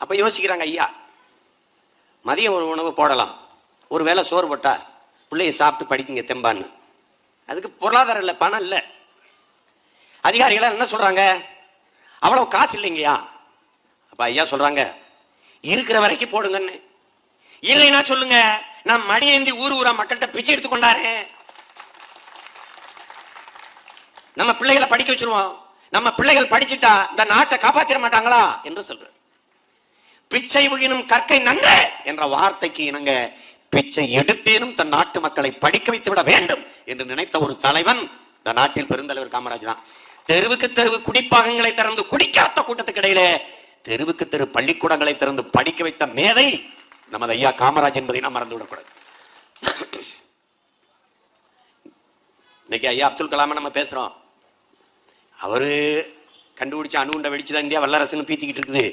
அப்போ யோசிக்கிறாங்க, ஐயா மதியம் ஒரு உணவு போடலாம், ஒரு வேளை சோறு போட்டா பிள்ளைய சாப்பிட்டு படிக்குங்க தெம்பான்னு. அதுக்கு பொருளாதாரம் இல்லை, பணம் இல்லை. அதிகாரிகள் என்ன சொல்றாங்க, அவ்வளவு காசு இல்லைங்கய்யா. அப்ப ஐயா சொல்றாங்க, இருக்கிற வரைக்கும் போடுங்கன்னு. இல்லைன்னா சொல்லுங்க, நான் மடியேந்தி ஊர் ஊரா மக்கள்கிட்ட பிச்சை எடுத்துக்கொண்டாரு, நம்ம பிள்ளைகளை படிக்க வச்சிருவோம், நம்ம பிள்ளைகள் படிச்சுட்டா இந்த நாட்டை காப்பாற்றிட மாட்டாங்களா என்று சொல்ற. பிச்சை புகினும் கற்கை நன்று என்ற வார்த்தைக்கு இணங்க பிச்சை எடுத்தேனும் தன் நாட்டு மக்களை படிக்க வைத்து விட வேண்டும் என்று நினைத்த ஒரு தலைவன் இந்த நாட்டில் பெருந்தலைவர் காமராஜ் தான். தெருவுக்கு தெருவு குடிப்பாகங்களை திறந்து குடிக்காத்த கூட்டத்துக்கு இடையிலே தெருவுக்கு தெரு பள்ளிக்கூடங்களை திறந்து படிக்க வைத்த மேதை நமது ஐயா காமராஜ் என்பதை நாம் மறந்து விடக்கூடாது. இன்னைக்கு ஐயா அப்துல் கலாம நம்ம பேசுறோம். அவரு கண்டுபிடிச்ச அணுகுண்டை வெடிச்சுதான் இந்தியா வல்லரசுன்னு பீத்திக்கிட்டு இருக்குது.